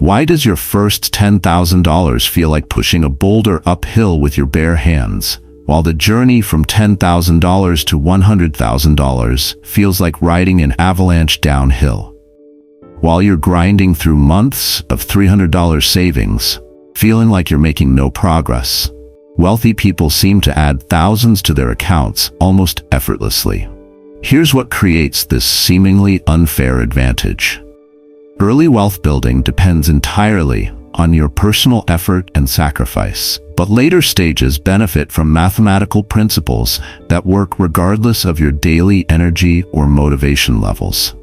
Why does your first $10,000 feel like pushing a boulder uphill with your bare hands, while the journey from $10,000 to $100,000 feels like riding an avalanche downhill? While you're grinding through months of $300 savings, feeling like you're making no progress, wealthy people seem to add thousands to their accounts almost effortlessly. Here's what creates this seemingly unfair advantage. Early wealth building depends entirely on your personal effort and sacrifice, but later stages benefit from mathematical principles that work regardless of your daily energy or motivation levels.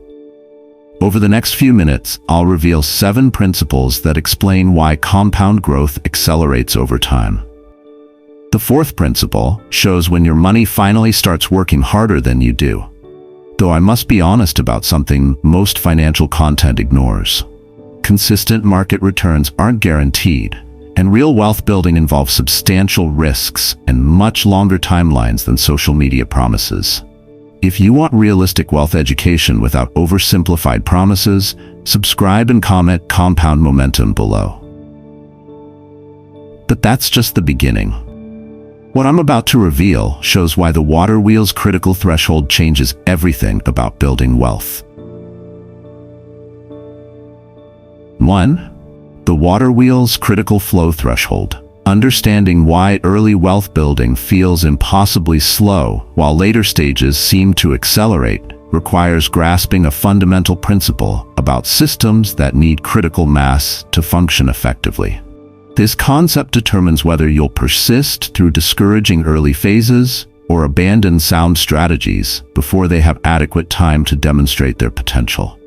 Over the next few minutes, I'll reveal 7 principles that explain why compound growth accelerates over time. The 4th principle shows when your money finally starts working harder than you do. Though I must be honest about something most financial content ignores. Consistent market returns aren't guaranteed, and real wealth building involves substantial risks and much longer timelines than social media promises. If you want realistic wealth education without oversimplified promises, subscribe and comment Compound Momentum below. But that's just the beginning. What I'm about to reveal shows why the water wheel's critical threshold changes everything about building wealth. 1. The water wheel's critical flow threshold. Understanding why early wealth building feels impossibly slow while later stages seem to accelerate requires grasping a fundamental principle about systems that need critical mass to function effectively. This concept determines whether you'll persist through discouraging early phases or abandon sound strategies before they have adequate time to demonstrate their potential.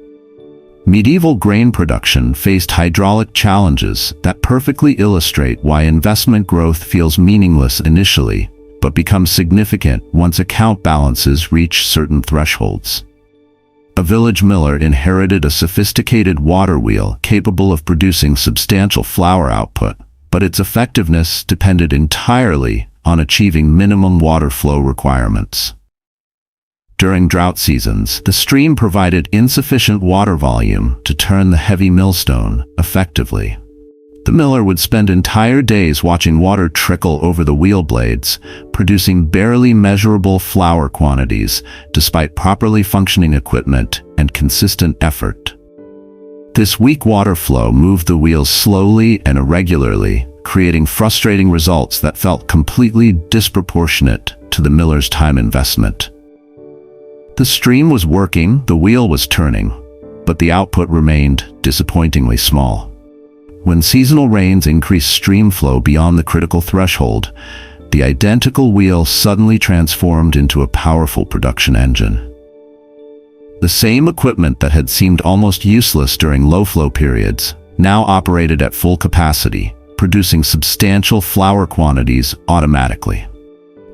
Medieval grain production faced hydraulic challenges that perfectly illustrate why investment growth feels meaningless initially, but becomes significant once account balances reach certain thresholds. A village miller inherited a sophisticated water wheel capable of producing substantial flour output, but its effectiveness depended entirely on achieving minimum water flow requirements. During drought seasons, the stream provided insufficient water volume to turn the heavy millstone effectively. The miller would spend entire days watching water trickle over the wheel blades, producing barely measurable flour quantities despite properly functioning equipment and consistent effort. This weak water flow moved the wheels slowly and irregularly, creating frustrating results that felt completely disproportionate to the miller's time investment. The stream was working, the wheel was turning, but the output remained disappointingly small. When seasonal rains increased stream flow beyond the critical threshold, the identical wheel suddenly transformed into a powerful production engine. The same equipment that had seemed almost useless during low-flow periods now operated at full capacity, producing substantial flour quantities automatically.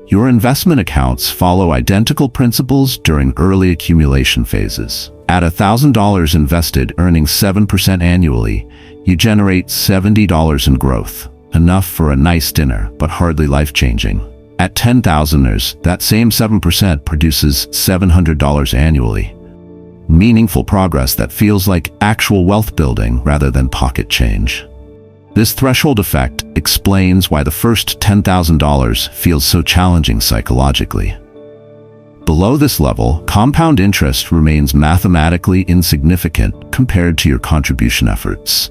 Your investment accounts follow identical principles during early accumulation phases. At $1,000 invested earning 7% annually, you generate $70 in growth, enough for a nice dinner, but hardly life-changing. At $10,000, that same 7% produces $700 annually. Meaningful progress that feels like actual wealth building rather than pocket change. This threshold effect explains why the first $10,000 feels so challenging psychologically. Below this level, compound interest remains mathematically insignificant compared to your contribution efforts.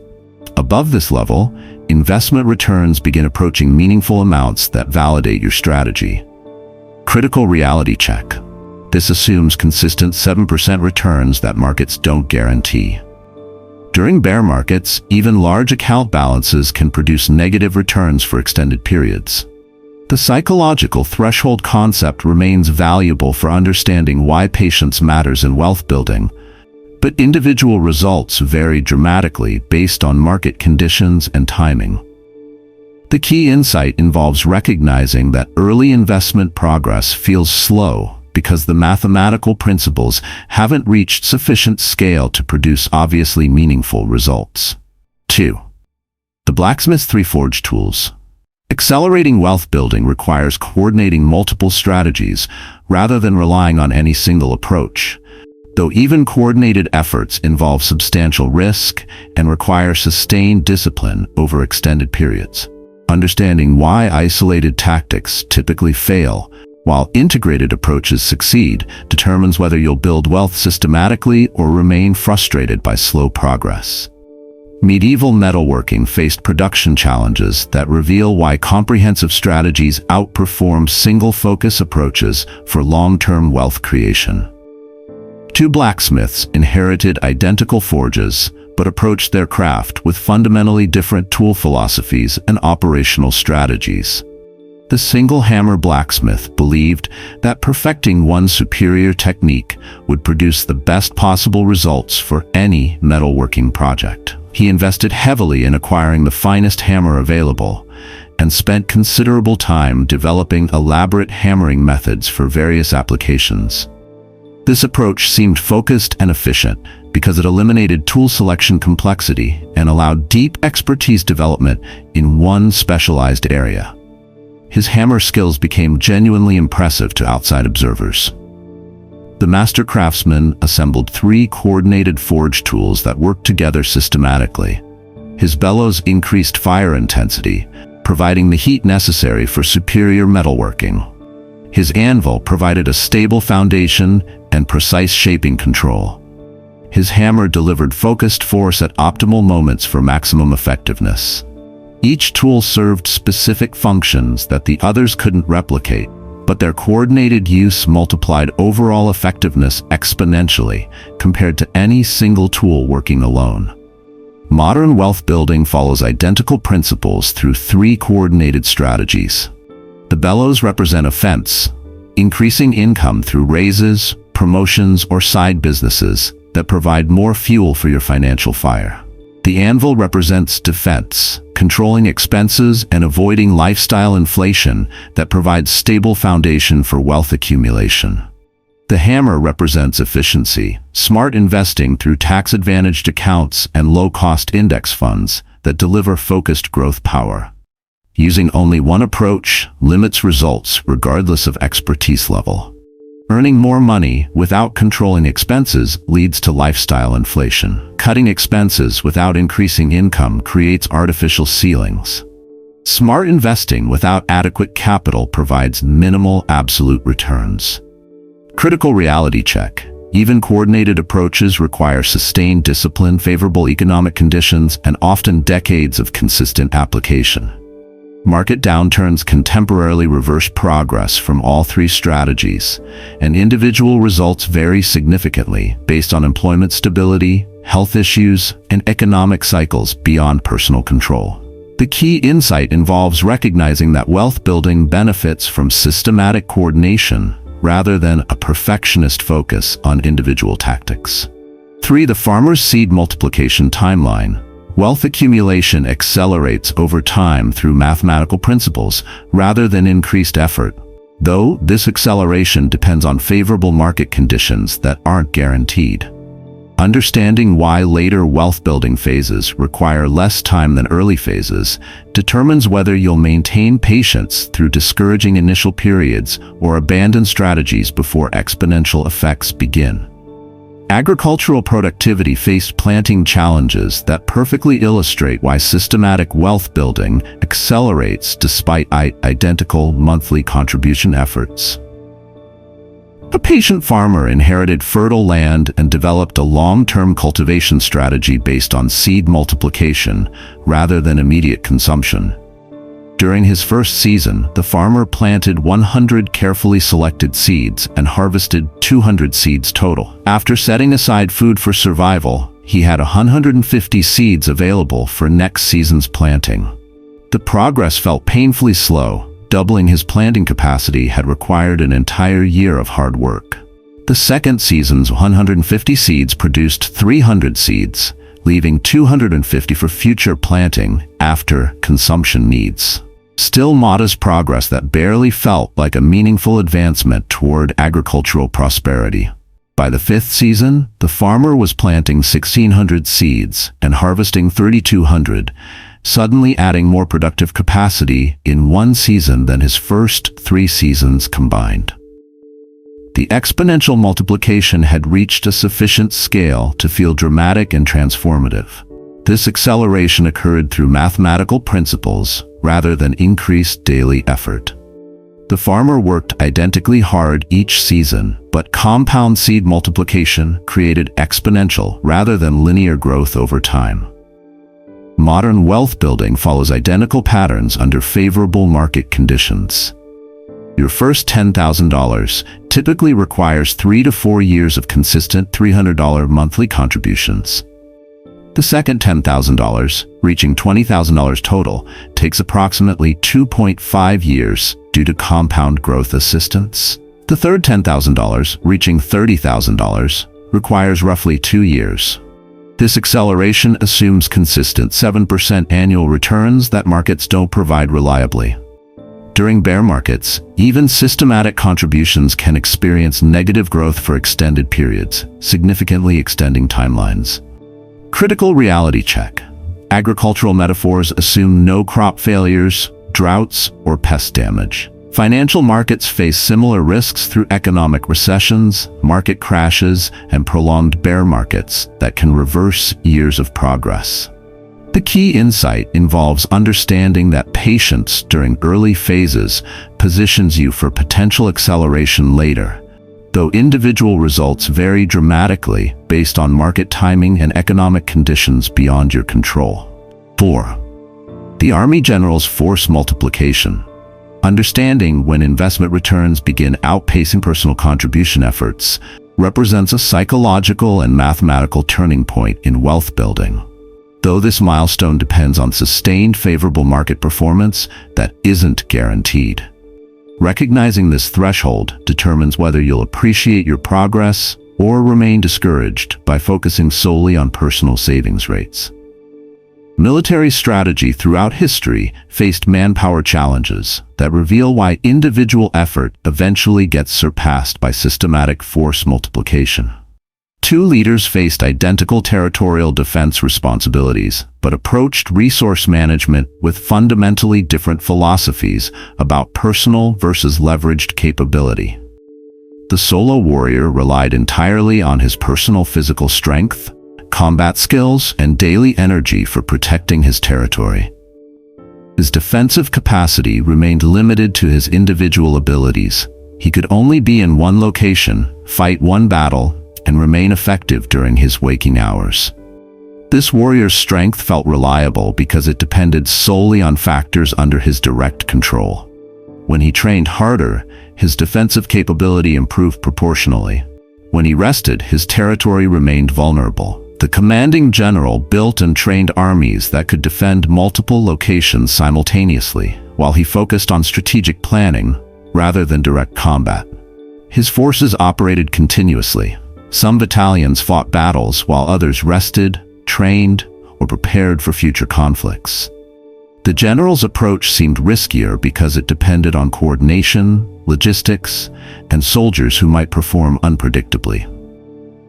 Above this level, investment returns begin approaching meaningful amounts that validate your strategy. Critical reality check. This assumes consistent 7% returns that markets don't guarantee. During bear markets, even large account balances can produce negative returns for extended periods. The psychological threshold concept remains valuable for understanding why patience matters in wealth building, but individual results vary dramatically based on market conditions and timing. The key insight involves recognizing that early investment progress feels slow because the mathematical principles haven't reached sufficient scale to produce obviously meaningful results. 2. The Blacksmith 3 Forge Tools. Accelerating wealth building requires coordinating multiple strategies rather than relying on any single approach. though even coordinated efforts involve substantial risk and require sustained discipline over extended periods. Understanding why isolated tactics typically fail, while integrated approaches succeed, determines whether you'll build wealth systematically or remain frustrated by slow progress. Medieval metalworking faced production challenges that reveal why comprehensive strategies outperform single-focus approaches for long-term wealth creation. Two blacksmiths inherited identical forges, but approached their craft with fundamentally different tool philosophies and operational strategies. The single-hammer blacksmith believed that perfecting one superior technique would produce the best possible results for any metalworking project. He invested heavily in acquiring the finest hammer available and spent considerable time developing elaborate hammering methods for various applications. This approach seemed focused and efficient because it eliminated tool selection complexity and allowed deep expertise development in one specialized area. His hammer skills became genuinely impressive to outside observers. The master craftsman assembled 3 coordinated forge tools that worked together systematically. His bellows increased fire intensity, providing the heat necessary for superior metalworking. His anvil provided a stable foundation and precise shaping control. His hammer delivered focused force at optimal moments for maximum effectiveness. Each tool served specific functions that the others couldn't replicate, but their coordinated use multiplied overall effectiveness exponentially compared to any single tool working alone. Modern wealth building follows identical principles through 3 coordinated strategies. The bellows represent a fence, increasing income through raises, promotions, or side businesses that provide more fuel for your financial fire. The anvil represents defense, controlling expenses and avoiding lifestyle inflation that provides stable foundation for wealth accumulation. The hammer represents efficiency, smart investing through tax-advantaged accounts and low-cost index funds that deliver focused growth power. Using only one approach limits results regardless of expertise level. Earning more money without controlling expenses leads to lifestyle inflation. Cutting expenses without increasing income creates artificial ceilings. Smart investing without adequate capital provides minimal absolute returns. Critical reality check. Even coordinated approaches require sustained discipline, favorable economic conditions, and often decades of consistent application. Market downturns can temporarily reverse progress from all 3 strategies, and individual results vary significantly based on employment stability, health issues, and economic cycles beyond personal control. The key insight involves recognizing that wealth building benefits from systematic coordination rather than a perfectionist focus on individual tactics. 3. The farmer's seed multiplication timeline. Wealth accumulation accelerates over time through mathematical principles rather than increased effort, though this acceleration depends on favorable market conditions that aren't guaranteed. Understanding why later wealth-building phases require less time than early phases determines whether you'll maintain patience through discouraging initial periods or abandon strategies before exponential effects begin. Agricultural productivity faced planting challenges that perfectly illustrate why systematic wealth building accelerates despite identical monthly contribution efforts. A patient farmer inherited fertile land and developed a long-term cultivation strategy based on seed multiplication rather than immediate consumption. During his first season, the farmer planted 100 carefully selected seeds and harvested 200 seeds total. After setting aside food for survival, he had 150 seeds available for next season's planting. The progress felt painfully slow. Doubling his planting capacity had required an entire year of hard work. The second season's 150 seeds produced 300 seeds, leaving 250 for future planting after consumption needs. Still modest progress that barely felt like a meaningful advancement toward agricultural prosperity. By the 5th season, the farmer was planting 1,600 seeds and harvesting 3,200, suddenly adding more productive capacity in one season than his first 3 seasons combined. The exponential multiplication had reached a sufficient scale to feel dramatic and transformative. This acceleration occurred through mathematical principles rather than increased daily effort. The farmer worked identically hard each season, but compound seed multiplication created exponential rather than linear growth over time. Modern wealth building follows identical patterns under favorable market conditions. Your first $10,000 typically requires 3 to 4 years of consistent $300 monthly contributions. The second $10,000, reaching $20,000 total, takes approximately 2.5 years due to compound growth assistance. The third $10,000, reaching $30,000, requires roughly 2 years. This acceleration assumes consistent 7% annual returns that markets don't provide reliably. During bear markets, even systematic contributions can experience negative growth for extended periods, significantly extending timelines. Critical reality check. Agricultural metaphors assume no crop failures, droughts, or pest damage. Financial markets face similar risks through economic recessions, market crashes, and prolonged bear markets that can reverse years of progress. The key insight involves understanding that patience during early phases positions you for potential acceleration later, though individual results vary dramatically based on market timing and economic conditions beyond your control. 4. The Army General's force multiplication. Understanding when investment returns begin outpacing personal contribution efforts represents a psychological and mathematical turning point in wealth building. Though this milestone depends on sustained favorable market performance, that isn't guaranteed. Recognizing this threshold determines whether you'll appreciate your progress or remain discouraged by focusing solely on personal savings rates. Military strategy throughout history faced manpower challenges that reveal why individual effort eventually gets surpassed by systematic force multiplication. Two leaders faced identical territorial defense responsibilities, but approached resource management with fundamentally different philosophies about personal versus leveraged capability. The solo warrior relied entirely on his personal physical strength, combat skills, and daily energy for protecting his territory. His defensive capacity remained limited to his individual abilities. He could only be in one location, fight one battle, and remain effective during his waking hours. This warrior's strength felt reliable because it depended solely on factors under his direct control. When he trained harder, his defensive capability improved proportionally. When he rested, his territory remained vulnerable. The commanding general built and trained armies that could defend multiple locations simultaneously, while he focused on strategic planning rather than direct combat. His forces operated continuously. Some battalions fought battles while others rested, trained, or prepared for future conflicts. The general's approach seemed riskier because it depended on coordination, logistics, and soldiers who might perform unpredictably.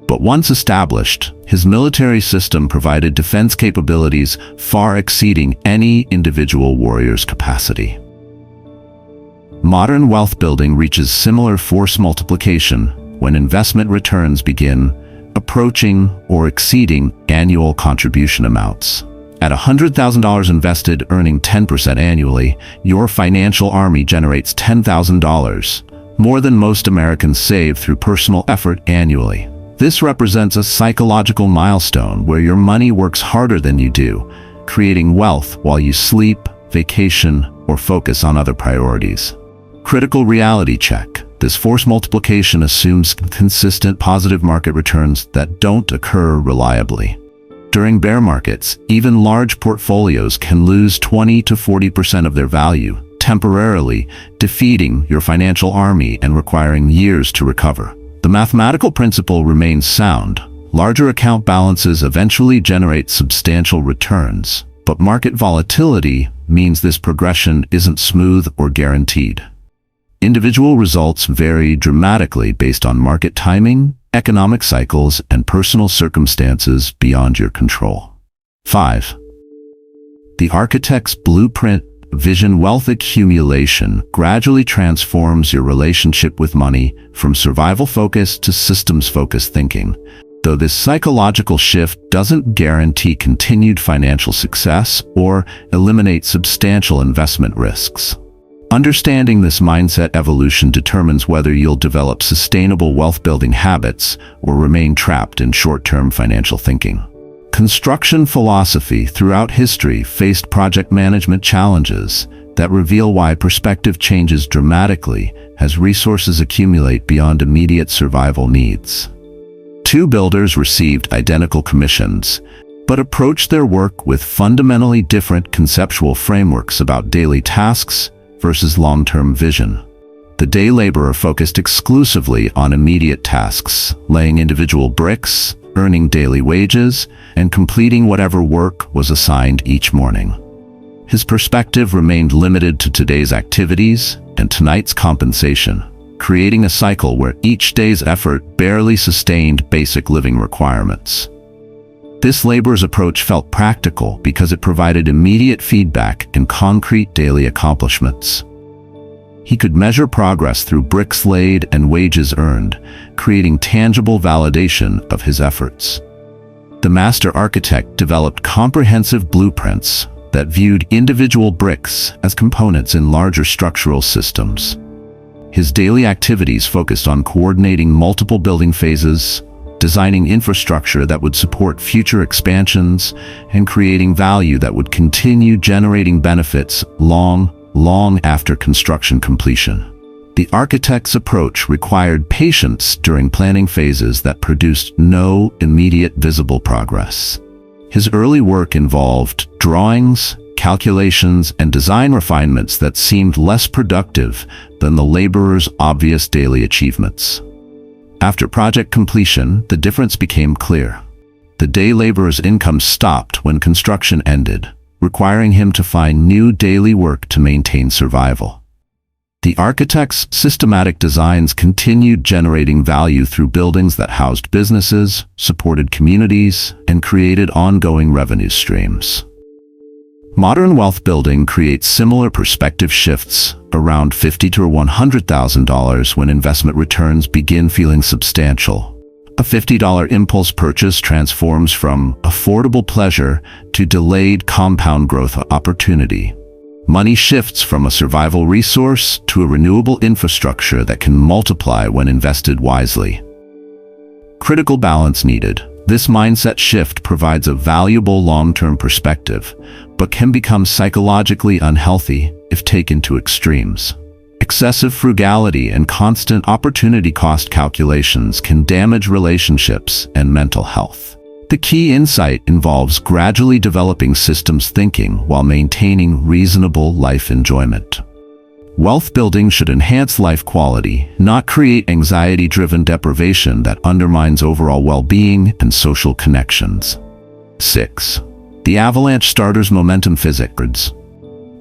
But once established, his military system provided defense capabilities far exceeding any individual warrior's capacity. Modern wealth building reaches similar force multiplication when investment returns begin approaching or exceeding annual contribution amounts. At $100,000 invested earning 10% annually, your financial army generates $10,000, more than most Americans save through personal effort annually. This represents a psychological milestone where your money works harder than you do, creating wealth while you sleep, vacation, or focus on other priorities. Critical reality check. This force multiplication assumes consistent positive market returns that don't occur reliably. During bear markets, even large portfolios can lose 20 to 40% of their value, temporarily defeating your financial army and requiring years to recover. The mathematical principle remains sound. Larger account balances eventually generate substantial returns, but market volatility means this progression isn't smooth or guaranteed. Individual results vary dramatically based on market timing, economic cycles, and personal circumstances beyond your control. 5. The architect's blueprint vision wealth accumulation gradually transforms your relationship with money from survival-focused to systems-focused thinking. Though this psychological shift doesn't guarantee continued financial success or eliminate substantial investment risks. Understanding this mindset evolution determines whether you'll develop sustainable wealth-building habits or remain trapped in short-term financial thinking. Construction philosophy throughout history faced project management challenges that reveal why perspective changes dramatically as resources accumulate beyond immediate survival needs. Two builders received identical commissions, but approached their work with fundamentally different conceptual frameworks about daily tasks versus long-term vision. The day laborer focused exclusively on immediate tasks, laying individual bricks, earning daily wages, and completing whatever work was assigned each morning. His perspective remained limited to today's activities and tonight's compensation, creating a cycle where each day's effort barely sustained basic living requirements. This laborer's approach felt practical because it provided immediate feedback and concrete daily accomplishments. He could measure progress through bricks laid and wages earned, creating tangible validation of his efforts. The master architect developed comprehensive blueprints that viewed individual bricks as components in larger structural systems. His daily activities focused on coordinating multiple building phases, designing infrastructure that would support future expansions, and creating value that would continue generating benefits long after construction completion. The architect's approach required patience during planning phases that produced no immediate visible progress. His early work involved drawings, calculations, and design refinements that seemed less productive than the laborer's obvious daily achievements. After project completion, the difference became clear. The day laborer's income stopped when construction ended, requiring him to find new daily work to maintain survival. The architect's systematic designs continued generating value through buildings that housed businesses, supported communities, and created ongoing revenue streams. Modern wealth building creates similar perspective shifts around $50,000 to $100,000 when investment returns begin feeling substantial. A $50 impulse purchase transforms from affordable pleasure to delayed compound growth opportunity. Money shifts from a survival resource to a renewable infrastructure that can multiply when invested wisely. Critical balance needed. This mindset shift provides a valuable long-term perspective, but can become psychologically unhealthy if taken to extremes. Excessive frugality and constant opportunity cost calculations can damage relationships and mental health. The key insight involves gradually developing systems thinking while maintaining reasonable life enjoyment. Wealth building should enhance life quality, not create anxiety-driven deprivation that undermines overall well-being and social connections. 6. The Avalanche starter's momentum physics.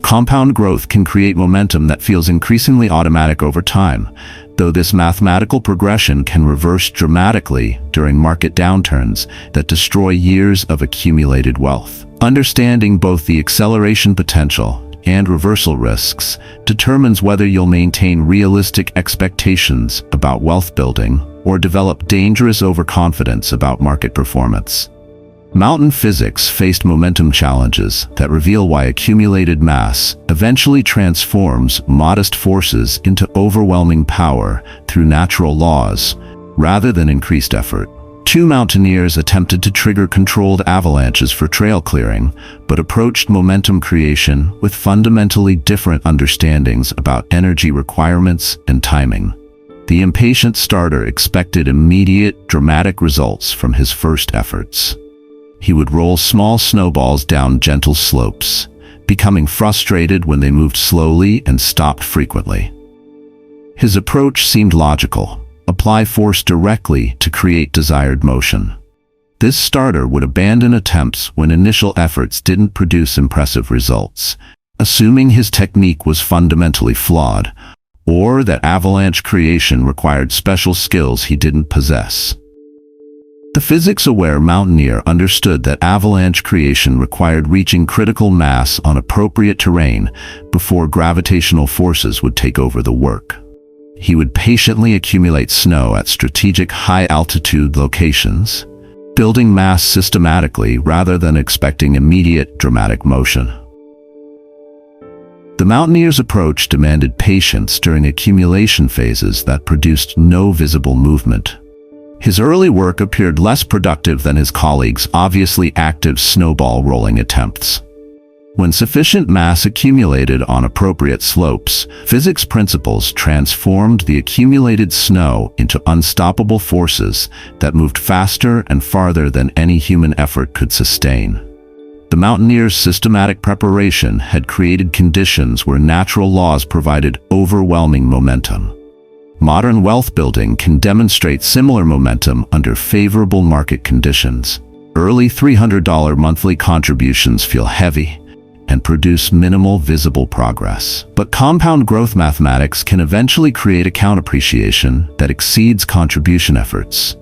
Compound growth can create momentum that feels increasingly automatic over time, though this mathematical progression can reverse dramatically during market downturns that destroy years of accumulated wealth. Understanding both the acceleration potential and reversal risks determines whether you'll maintain realistic expectations about wealth building or develop dangerous overconfidence about market performance. Mountain physics faced momentum challenges that reveal why accumulated mass eventually transforms modest forces into overwhelming power through natural laws rather than increased effort. Two mountaineers attempted to trigger controlled avalanches for trail clearing, but approached momentum creation with fundamentally different understandings about energy requirements and timing. The impatient starter expected immediate, dramatic results from his first efforts. He would roll small snowballs down gentle slopes, becoming frustrated when they moved slowly and stopped frequently. His approach seemed logical. Apply force directly to create desired motion. This starter would abandon attempts when initial efforts didn't produce impressive results, assuming his technique was fundamentally flawed, or that avalanche creation required special skills he didn't possess. The The physics-aware mountaineer understood that avalanche creation required reaching critical mass on appropriate terrain before gravitational forces would take over the work. He would patiently accumulate snow at strategic high-altitude locations, building mass systematically rather than expecting immediate dramatic motion. The mountaineer's approach demanded patience during accumulation phases that produced no visible movement. His early work appeared less productive than his colleagues' obviously active snowball rolling attempts. When sufficient mass accumulated on appropriate slopes, physics principles transformed the accumulated snow into unstoppable forces that moved faster and farther than any human effort could sustain. The mountaineer's systematic preparation had created conditions where natural laws provided overwhelming momentum. Modern wealth building can demonstrate similar momentum under favorable market conditions. Early $300 monthly contributions feel heavy and produce minimal visible progress. But compound growth mathematics can eventually create account appreciation that exceeds contribution efforts.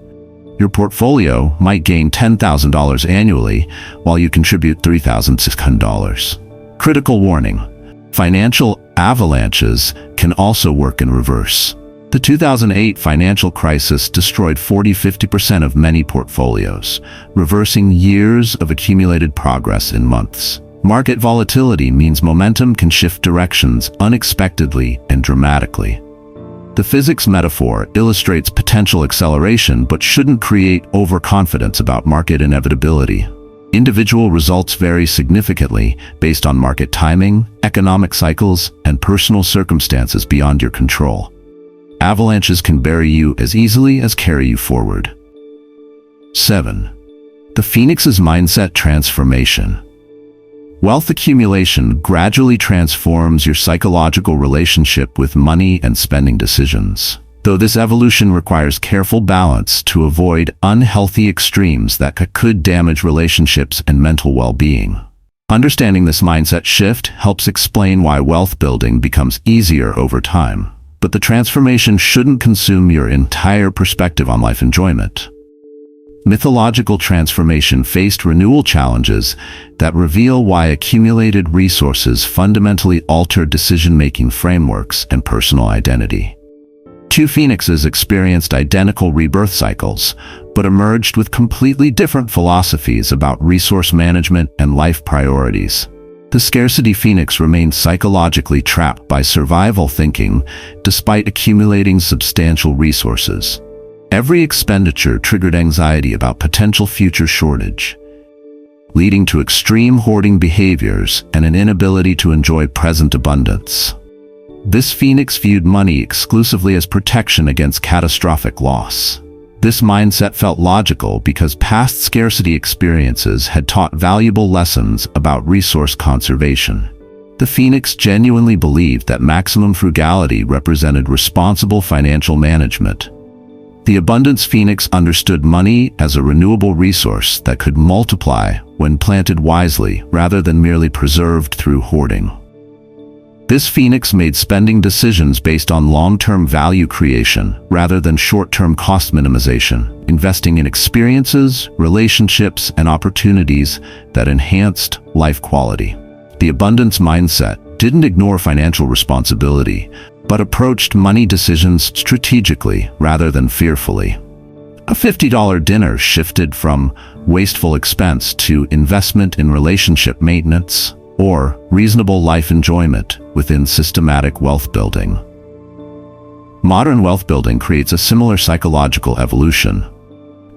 Your portfolio might gain $10,000 annually while you contribute $3,600. Critical warning: financial avalanches can also work in reverse. The 2008 financial crisis destroyed 40–50% of many portfolios, reversing years of accumulated progress in months. Market volatility means momentum can shift directions unexpectedly and dramatically. The physics metaphor illustrates potential acceleration but shouldn't create overconfidence about market inevitability. Individual results vary significantly based on market timing, economic cycles, and personal circumstances beyond your control. Avalanches can bury you as easily as carry you forward. 7. The Phoenix's mindset transformation. Wealth accumulation gradually transforms your psychological relationship with money and spending decisions. Though this evolution requires careful balance to avoid unhealthy extremes that could damage relationships and mental well-being. Understanding this mindset shift helps explain why wealth building becomes easier over time. But the transformation shouldn't consume your entire perspective on life enjoyment. Mythological transformation faced renewal challenges that reveal why accumulated resources fundamentally alter decision-making frameworks and personal identity. Two phoenixes experienced identical rebirth cycles, but emerged with completely different philosophies about resource management and life priorities. The scarcity phoenix remained psychologically trapped by survival thinking despite accumulating substantial resources. Every expenditure triggered anxiety about potential future shortage, leading to extreme hoarding behaviors and an inability to enjoy present abundance. This phoenix viewed money exclusively as protection against catastrophic loss. This mindset felt logical because past scarcity experiences had taught valuable lessons about resource conservation. The phoenix genuinely believed that maximum frugality represented responsible financial management. The abundance phoenix understood money as a renewable resource that could multiply when planted wisely rather than merely preserved through hoarding. This phoenix made spending decisions based on long-term value creation rather than short-term cost minimization, investing in experiences, relationships, and opportunities that enhanced life quality. The abundance mindset didn't ignore financial responsibility, but approached money decisions strategically rather than fearfully. A $50 dinner shifted from wasteful expense to investment in relationship maintenance or reasonable life enjoyment within systematic wealth building. Modern wealth building creates a similar psychological evolution.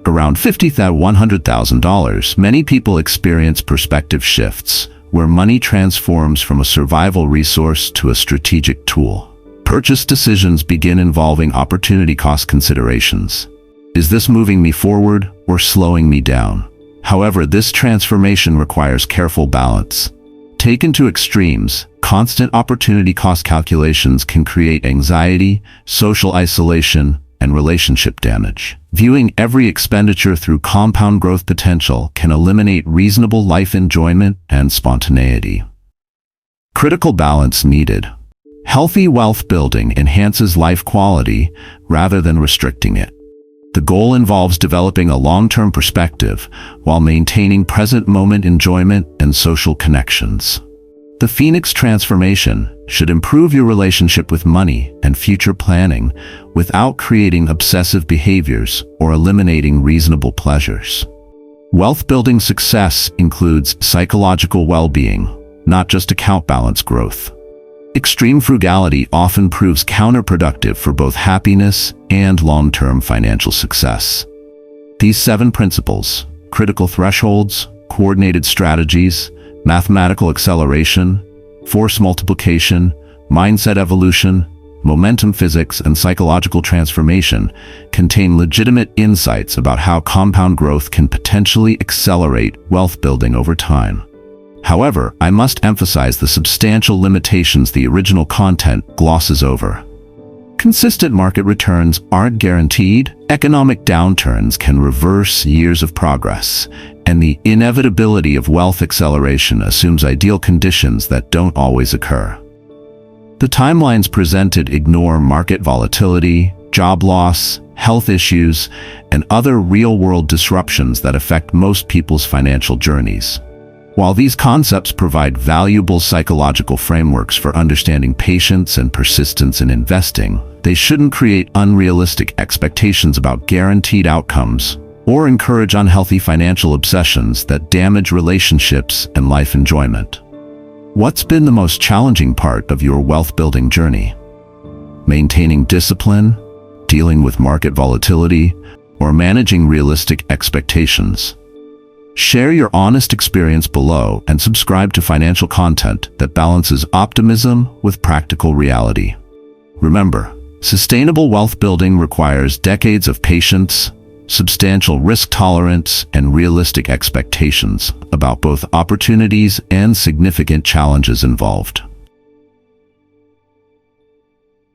Around $50,000 to $100,000, many people experience perspective shifts where money transforms from a survival resource to a strategic tool. Purchase decisions begin involving opportunity cost considerations. Is this moving me forward or slowing me down? However, this transformation requires careful balance. Taken to extremes, constant opportunity cost calculations can create anxiety, social isolation, and relationship damage. Viewing every expenditure through compound growth potential can eliminate reasonable life enjoyment and spontaneity. Critical balance needed. Healthy wealth building enhances life quality rather than restricting it. The goal involves developing a long-term perspective while maintaining present-moment enjoyment and social connections. The Phoenix transformation should improve your relationship with money and future planning without creating obsessive behaviors or eliminating reasonable pleasures. Wealth-building success includes psychological well-being, not just account balance growth. Extreme frugality often proves counterproductive for both happiness and long-term financial success. These 7 principles, critical thresholds, coordinated strategies, mathematical acceleration, force multiplication, mindset evolution, momentum physics, and psychological transformation, contain legitimate insights about how compound growth can potentially accelerate wealth building over time. However, I must emphasize the substantial limitations the original content glosses over. Consistent market returns aren't guaranteed, economic downturns can reverse years of progress, and the inevitability of wealth acceleration assumes ideal conditions that don't always occur. The timelines presented ignore market volatility, job loss, health issues, and other real-world disruptions that affect most people's financial journeys. While these concepts provide valuable psychological frameworks for understanding patience and persistence in investing, they shouldn't create unrealistic expectations about guaranteed outcomes or encourage unhealthy financial obsessions that damage relationships and life enjoyment. What's been the most challenging part of your wealth-building journey? Maintaining discipline, dealing with market volatility, or managing realistic expectations? Share your honest experience below and subscribe to financial content that balances optimism with practical reality. Remember, sustainable wealth building requires decades of patience, substantial risk tolerance, and realistic expectations about both opportunities and significant challenges involved.